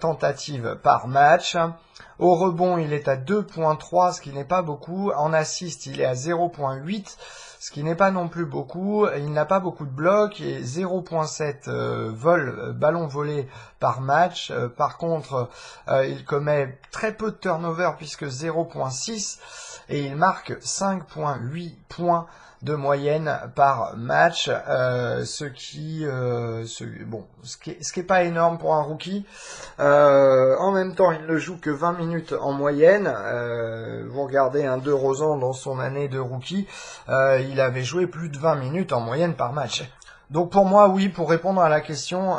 tentative par match. Au rebond, il est à 2,3, ce qui n'est pas beaucoup. En assist, il est à 0,8, ce qui n'est pas non plus beaucoup. Il n'a pas beaucoup de blocs et 0,7 ballons volés par match. Par contre, il commet très peu de turnover puisque 0,6 et il marque 5,8 points de moyenne par match, ce qui est pas énorme pour un rookie. En même temps, il ne joue que 20 minutes en moyenne. Vous regardez un De Rozan dans son année de rookie, il avait joué plus de 20 minutes en moyenne par match. Donc pour moi, oui, pour répondre à la question,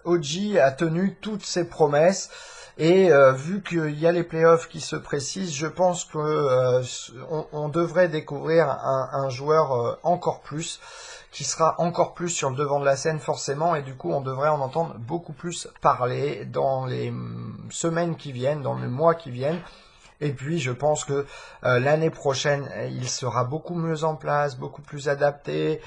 OG a tenu toutes ses promesses. Et vu qu'il y a les playoffs qui se précisent, je pense que on devrait découvrir un joueur encore plus, qui sera encore plus sur le devant de la scène forcément, et du coup on devrait en entendre beaucoup plus parler dans les semaines qui viennent, dans les mois qui viennent. Et puis je pense que l'année prochaine, il sera beaucoup mieux en place, beaucoup plus adapté,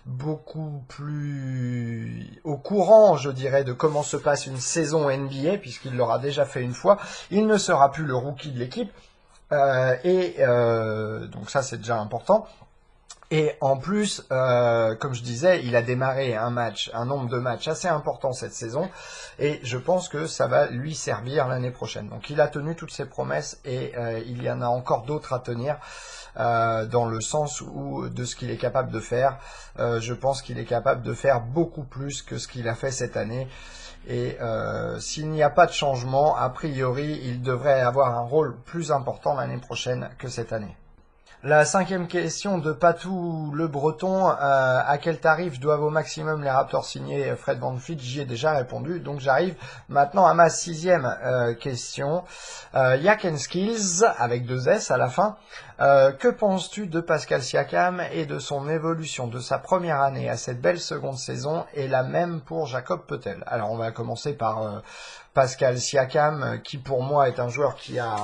beaucoup plus au courant, je dirais, de comment se passe une saison NBA, puisqu'il l'aura déjà fait une fois. Il ne sera plus le rookie de l'équipe, donc ça c'est déjà important. Et en plus, comme je disais, il a démarré un nombre de matchs assez important cette saison, et je pense que ça va lui servir l'année prochaine. Donc il a tenu toutes ses promesses, et il y en a encore d'autres à tenir, dans le sens de ce qu'il est capable de faire. Je pense qu'il est capable de faire beaucoup plus que ce qu'il a fait cette année. Et s'il n'y a pas de changement, a priori, il devrait avoir un rôle plus important l'année prochaine que cette année. La cinquième question de Patou le Breton, à quel tarif doivent au maximum les Raptors signer Fred VanVleet? J'y ai déjà répondu, donc j'arrive maintenant à ma sixième question. Yak Skills, avec 2 S à la fin. Que penses-tu de Pascal Siakam et de son évolution de sa première année à cette belle seconde saison, et la même pour Jakob Poeltl? Alors on va commencer par Pascal Siakam, qui pour moi est un joueur qui a,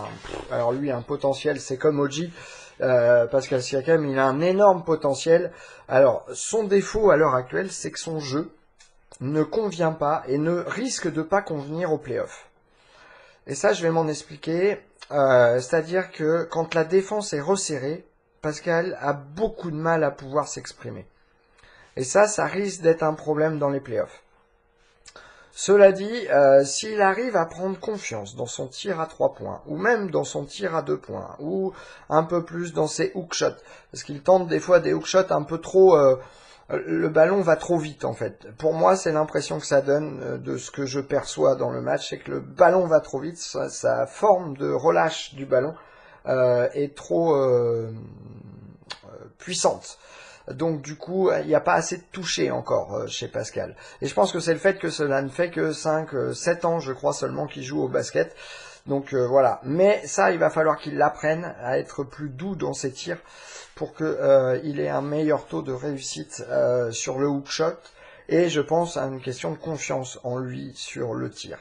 alors lui, un potentiel, c'est comme OG. Pascal Siakam, il a un énorme potentiel. Alors, son défaut à l'heure actuelle, c'est que son jeu ne convient pas et ne risque de pas convenir aux playoffs. Et ça, je vais m'en expliquer. C'est-à-dire que quand la défense est resserrée, Pascal a beaucoup de mal à pouvoir s'exprimer. Et ça risque d'être un problème dans les playoffs. Cela dit, s'il arrive à prendre confiance dans son tir à 3 points, ou même dans son tir à 2 points, ou un peu plus dans ses hook-shots, parce qu'il tente des fois des hook-shots un peu trop... le ballon va trop vite en fait. Pour moi, c'est l'impression que ça donne de ce que je perçois dans le match, c'est que le ballon va trop vite, sa forme de relâche du ballon est trop puissante. Donc du coup, il n'y a pas assez de toucher encore chez Pascal. Et je pense que c'est le fait que cela ne fait que 7 ans, je crois seulement, qu'il joue au basket. Donc voilà. Mais ça, il va falloir qu'il apprenne à être plus doux dans ses tirs pour qu'il ait un meilleur taux de réussite sur le hook shot. Et je pense à une question de confiance en lui sur le tir.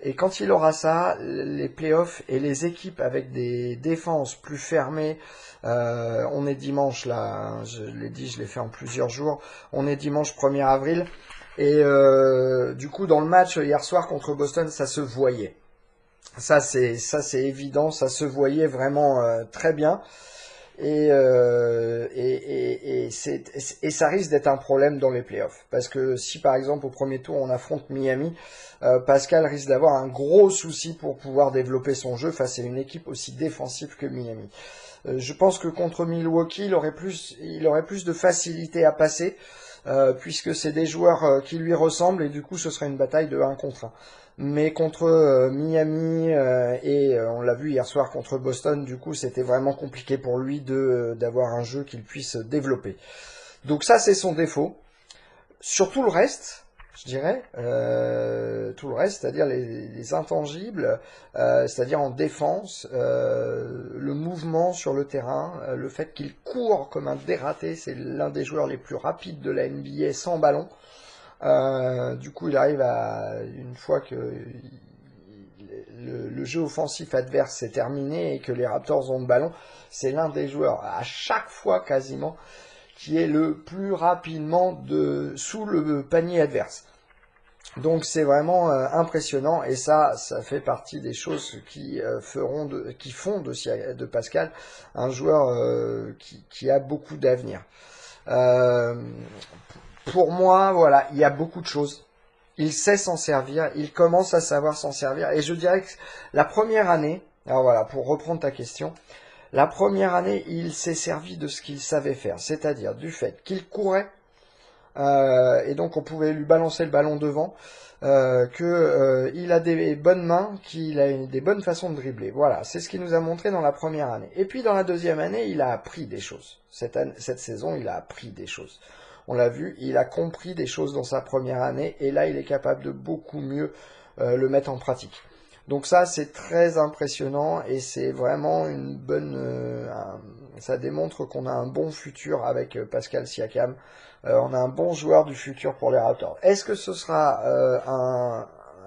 Et quand il aura ça, les playoffs et les équipes avec des défenses plus fermées, on est dimanche là, hein, je l'ai dit, je l'ai fait en plusieurs jours, on est dimanche 1er avril, et du coup dans le match hier soir contre Boston, ça se voyait. Ça c'est évident, ça se voyait vraiment très bien. Et ça risque d'être un problème dans les playoffs. Parce que si par exemple au premier tour on affronte Miami, Pascal risque d'avoir un gros souci pour pouvoir développer son jeu face à une équipe aussi défensive que Miami. Je pense que contre Milwaukee, il aurait plus de facilité à passer, puisque c'est des joueurs qui lui ressemblent et du coup ce serait une bataille de 1 contre 1. Mais contre Miami et on l'a vu hier soir contre Boston, du coup c'était vraiment compliqué pour lui d'avoir un jeu qu'il puisse développer. Donc ça c'est son défaut. Sur tout le reste, je dirais, tout le reste, c'est-à-dire les intangibles, c'est-à-dire en défense, le mouvement sur le terrain, le fait qu'il court comme un dératé, c'est l'un des joueurs les plus rapides de la NBA sans ballon. Du coup, il arrive une fois que le jeu offensif adverse est terminé et que les Raptors ont le ballon, c'est l'un des joueurs à chaque fois quasiment qui est le plus rapidement sous le panier adverse. Donc c'est vraiment impressionnant et ça fait partie des choses qui font de Pascal un joueur qui a beaucoup d'avenir. Pour moi, voilà, il y a beaucoup de choses. Il sait s'en servir, il commence à savoir s'en servir. Et je dirais que la première année, alors voilà, pour reprendre ta question, la première année, il s'est servi de ce qu'il savait faire, c'est-à-dire du fait qu'il courait, et donc on pouvait lui balancer le ballon devant, qu'il a des bonnes mains, qu'il a des bonnes façons de dribbler. Voilà, c'est ce qu'il nous a montré dans la première année. Et puis dans la deuxième année, il a appris des choses. Cette saison, il a appris des choses. On l'a vu, il a compris des choses dans sa première année, et là, il est capable de beaucoup mieux le mettre en pratique. Donc ça, c'est très impressionnant, et c'est vraiment une bonne... ça démontre qu'on a un bon futur avec Pascal Siakam. On a un bon joueur du futur pour les Raptors. Est-ce que ce sera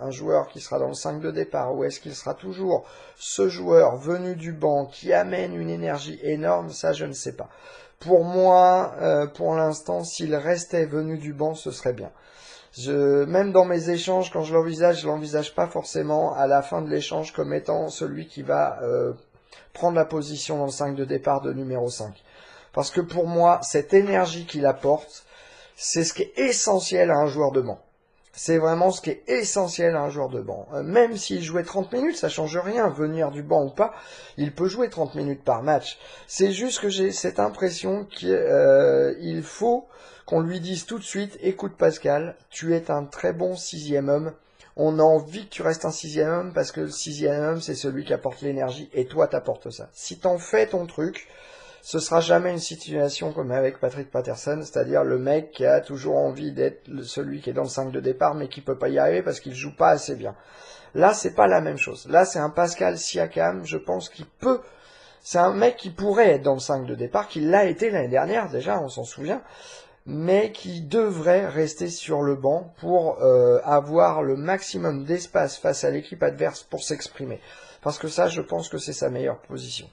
un joueur qui sera dans le 5 de départ, ou est-ce qu'il sera toujours ce joueur venu du banc qui amène une énergie énorme? Ça, je ne sais pas. Pour moi, pour l'instant, s'il restait venu du banc, ce serait bien. Même dans mes échanges, quand je l'envisage pas forcément à la fin de l'échange comme étant celui qui va prendre la position dans le 5 de départ de numéro 5. Parce que pour moi, cette énergie qu'il apporte, c'est ce qui est essentiel à un joueur de banc. C'est vraiment ce qui est essentiel à un joueur de banc. Même s'il jouait 30 minutes, ça change rien, venir du banc ou pas, il peut jouer 30 minutes par match. C'est juste que j'ai cette impression qu'il faut qu'on lui dise tout de suite, écoute Pascal, tu es un très bon 6e homme, on a envie que tu restes un 6e homme parce que le 6e homme c'est celui qui apporte l'énergie et toi t'apportes ça. Si t'en fais ton truc, ce sera jamais une situation comme avec Patrick Patterson, c'est-à-dire le mec qui a toujours envie d'être celui qui est dans le 5 de départ mais qui peut pas y arriver parce qu'il joue pas assez bien. Là, c'est pas la même chose. Là, c'est un Pascal Siakam, je pense qu'il peut... C'est un mec qui pourrait être dans le 5 de départ, qui l'a été l'année dernière déjà, on s'en souvient, mais qui devrait rester sur le banc pour avoir le maximum d'espace face à l'équipe adverse pour s'exprimer. Parce que ça, je pense que c'est sa meilleure position.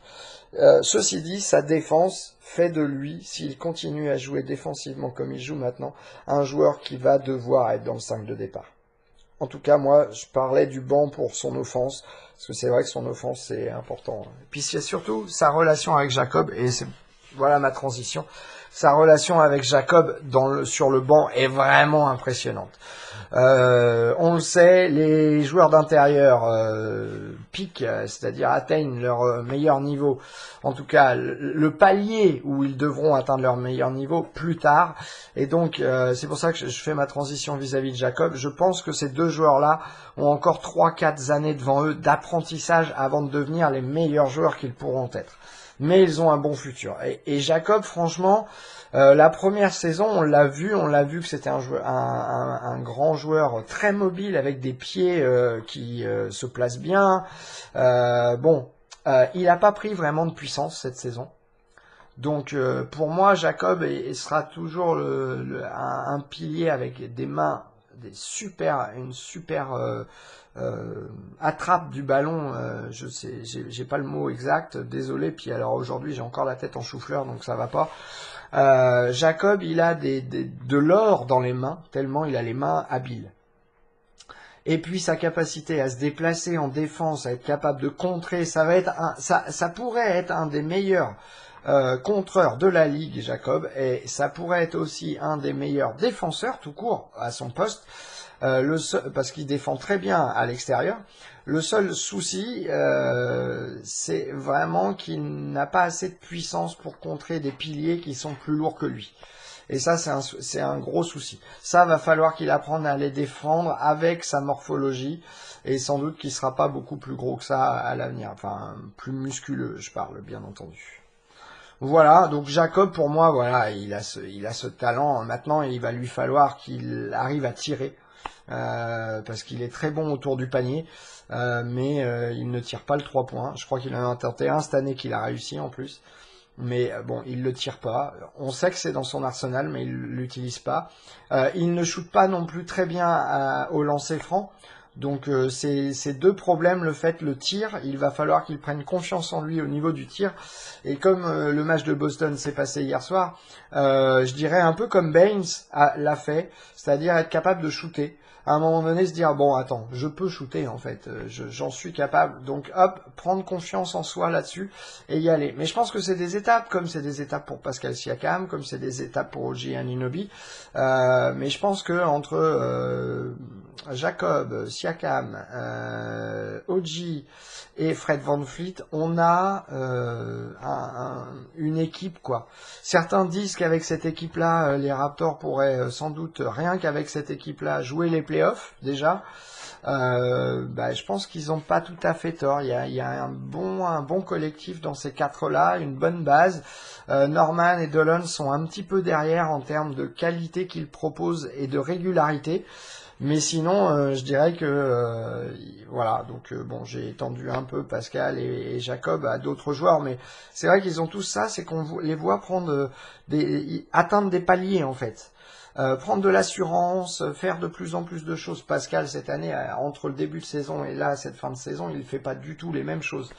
Ceci dit, sa défense fait de lui, s'il continue à jouer défensivement comme il joue maintenant, un joueur qui va devoir être dans le 5 de départ. En tout cas, moi, je parlais du banc pour son offense, parce que c'est vrai que son offense, c'est important. Et puis, c'est surtout sa relation avec Jacob, et voilà ma transition. Sa relation avec Jacob sur le banc est vraiment impressionnante. On le sait, les joueurs d'intérieur piquent, c'est-à-dire atteignent leur meilleur niveau, en tout cas le palier où ils devront atteindre leur meilleur niveau plus tard. Et donc c'est pour ça que je fais ma transition vis-à-vis de Jacob. Je pense que ces deux joueurs-là ont encore 3-4 années devant eux d'apprentissage avant de devenir les meilleurs joueurs qu'ils pourront être. Mais ils ont un bon futur. Et Jacob, franchement, la première saison, on l'a vu que c'était un grand joueur très mobile avec des pieds qui se placent bien. Il n'a pas pris vraiment de puissance cette saison. Donc pour moi, Jacob sera toujours un pilier avec des mains, une super attrape du ballon. Je sais, j'ai pas le mot exact, désolé. Puis alors aujourd'hui, j'ai encore la tête en chou-fleur, donc ça va pas. Jacob, il a de l'or dans les mains, tellement il a les mains habiles. Et puis sa capacité à se déplacer en défense, à être capable de contrer, ça pourrait être un des meilleurs contreurs de la ligue, Jacob, et ça pourrait être aussi un des meilleurs défenseurs tout court à son poste, parce qu'il défend très bien à l'extérieur. Le seul souci, c'est vraiment qu'il n'a pas assez de puissance pour contrer des piliers qui sont plus lourds que lui. Et ça, c'est un gros souci. Ça, va falloir qu'il apprenne à les défendre avec sa morphologie, et sans doute qu'il sera pas beaucoup plus gros que ça à l'avenir. Enfin, plus musculeux, je parle, bien entendu. Voilà, donc Jacob, pour moi, voilà, il a ce talent. Maintenant, il va lui falloir qu'il arrive à tirer, parce qu'il est très bon autour du panier, mais il ne tire pas le 3 points. Je crois qu'il en a tenté un cette année qu'il a réussi en plus. Mais bon, il le tire pas. On sait que c'est dans son arsenal, mais il l'utilise pas. Il ne shoot pas non plus très bien au lancer franc. Donc c'est deux problèmes, le tir, il va falloir qu'il prenne confiance en lui au niveau du tir. Et comme le match de Boston s'est passé hier soir, je dirais un peu comme Baines l'a fait, c'est-à-dire être capable de shooter. À un moment donné, se dire, bon, attends, je peux shooter en fait, j'en suis capable. Donc hop, prendre confiance en soi là-dessus et y aller. Mais je pense que c'est des étapes, comme c'est des étapes pour Pascal Siakam, comme c'est des étapes pour OG Anunoby. Mais je pense que entre Jacob, Siakam, OG et Fred VanVleet, on a une équipe, quoi. Certains disent qu'avec cette équipe-là, les Raptors pourraient sans doute, rien qu'avec cette équipe-là, jouer les playoffs déjà. Je pense qu'ils n'ont pas tout à fait tort. Il y a un bon collectif dans ces quatre-là, une bonne base. Norman et Dolan sont un petit peu derrière en termes de qualité qu'ils proposent et de régularité. Mais sinon, je dirais que voilà. Donc bon, j'ai étendu un peu Pascal et Jacob à d'autres joueurs, mais c'est vrai qu'ils ont tous ça, c'est qu'on les voit atteindre des paliers en fait. Prendre de l'assurance, faire de plus en plus de choses. Pascal, cette année, entre le début de saison et là, cette fin de saison, il ne fait pas du tout les mêmes choses.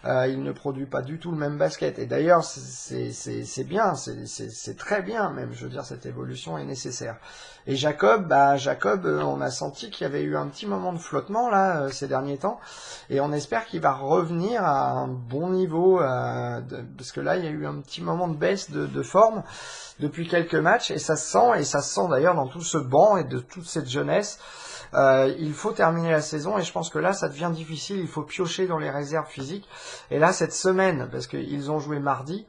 Il ne produit pas du tout le même basket. Et d'ailleurs, c'est bien, c'est très bien même. Je veux dire, cette évolution est nécessaire. Et Jacob, on a senti qu'il y avait eu un petit moment de flottement là ces derniers temps. Et on espère qu'il va revenir à un bon niveau, parce que là, il y a eu un petit moment de baisse de forme depuis quelques matchs. Et ça se sent d'ailleurs dans tout ce banc et de toute cette jeunesse. Il faut terminer la saison et je pense que là ça devient difficile, il faut piocher dans les réserves physiques. Et là cette semaine, parce qu'ils ont joué mardi,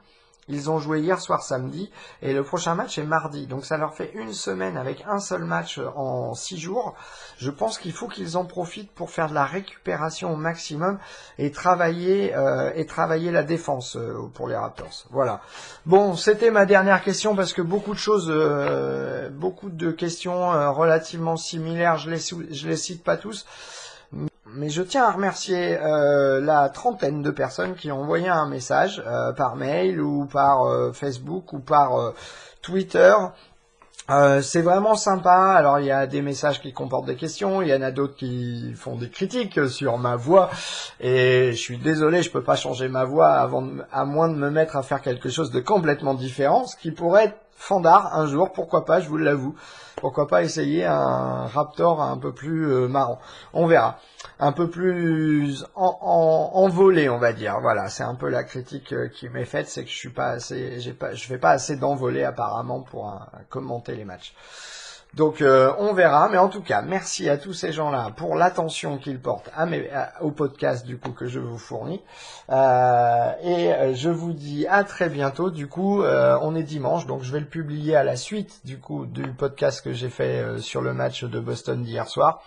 ils ont joué hier soir samedi et le prochain match est mardi, donc ça leur fait une semaine avec un seul match en 6 jours. Je pense qu'il faut qu'ils en profitent pour faire de la récupération au maximum et travailler la défense pour les Raptors. Voilà. Bon, c'était ma dernière question parce que beaucoup de questions relativement similaires, je les cite pas tous. Mais je tiens à remercier la trentaine de personnes qui ont envoyé un message par mail ou par Facebook ou par Twitter. C'est vraiment sympa. Alors il y a des messages qui comportent des questions, il y en a d'autres qui font des critiques sur ma voix et je suis désolé, je peux pas changer ma voix à moins de me mettre à faire quelque chose de complètement différent, ce qui pourrait être fandard un jour, pourquoi pas, je vous l'avoue. Pourquoi pas essayer un Raptor un peu plus marrant. On verra. Un peu plus envolé, on va dire. Voilà, c'est un peu la critique qui m'est faite, c'est que je fais pas assez d'envolé apparemment pour commenter les matchs. Donc on verra, mais en tout cas, merci à tous ces gens-là pour l'attention qu'ils portent au podcast du coup que je vous fournis. Et je vous dis à très bientôt. Du coup, on est dimanche, donc je vais le publier à la suite du coup du podcast que j'ai fait sur le match de Boston d'hier soir.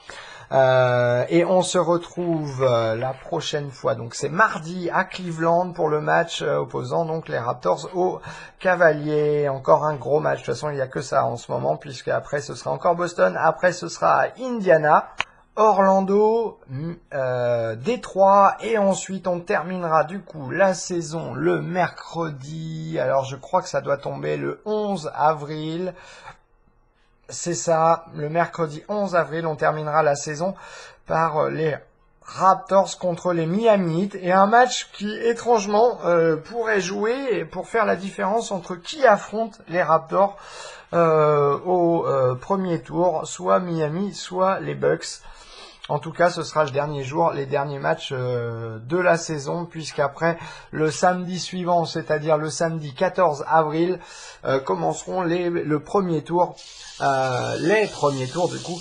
Et on se retrouve la prochaine fois. Donc c'est mardi à Cleveland pour le match opposant donc les Raptors aux Cavaliers. Encore un gros match. De toute façon, il n'y a que ça en ce moment, puisque après ce sera encore Boston. Après ce sera à Indiana, Orlando, Détroit, et ensuite on terminera du coup la saison le mercredi. Alors je crois que ça doit tomber le 11 avril. C'est ça, le mercredi 11 avril, on terminera la saison par les Raptors contre les Miami Heat, et un match qui étrangement pourrait jouer pour faire la différence entre qui affronte les Raptors au premier tour, soit Miami, soit les Bucks. En tout cas, ce sera le dernier jour, les derniers matchs de la saison, puisqu'après, le samedi suivant, c'est-à-dire le samedi 14 avril, commenceront le premier tour, les premiers tours du coup,